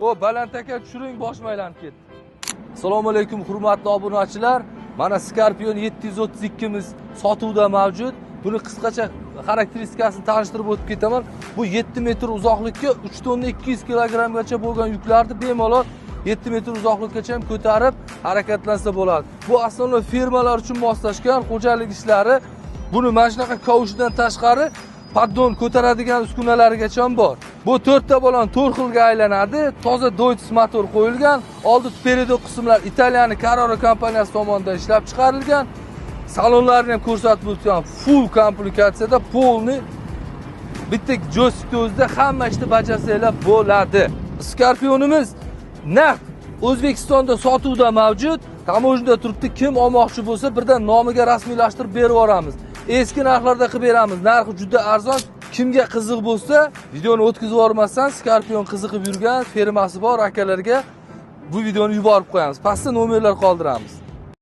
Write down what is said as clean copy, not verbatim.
O baland aka tushiring, boshim aylanib ketdi. Assalomu alaykum hurmatli obunachilar. Mana Scorpion 732 miz sotuvda mavjud. Buni qisqacha xarakteristikasini tanishtirib o'tib ketaman. Bu 7 metr uzoqlikka 3 tonna 200 kilogrammgacha bo'lgan yuklarni bemalol 7 metr uzoqlikkacha ham ko'tarib harakatlansa bo'ladi. Bu asosan fermalar uchun moslashgan xo'jalik ishlari. Buni mana shunaqa kavushdan tashqari paddon ko'taradigan uskunalarigacha ham bor. Bu 4 ta balon 4 xilga aylanadi. Toza Deutz motor qo'yilgan. Oldi peredo qismlar Italiyaning Carrara kompaniyasi tomonidan ishlab chiqarilgan. Salonlarni ham ko'rsatib o'tgan full komplektatsiyada polni bitta joystick o'zida hamma ishni bajarsanglar bo'ladi. Scorpionimiz naqd O'zbekistonda sotuvda mavjud. Tamojnada turibdi. Kim olmoqchi bo'lsa birdan nomiga rasmiylashtirib berib yuboramiz. Eski narxlarda qilib beramiz. Narxi juda arzon. Kimga qiziq bo'lsa, videoni o'tkazib yubormasdan Scorpion qiziqib yurgan fermasi bor akalarga bu videoni yuborib qo'yamiz. Pastda nomerlar qoldiramiz.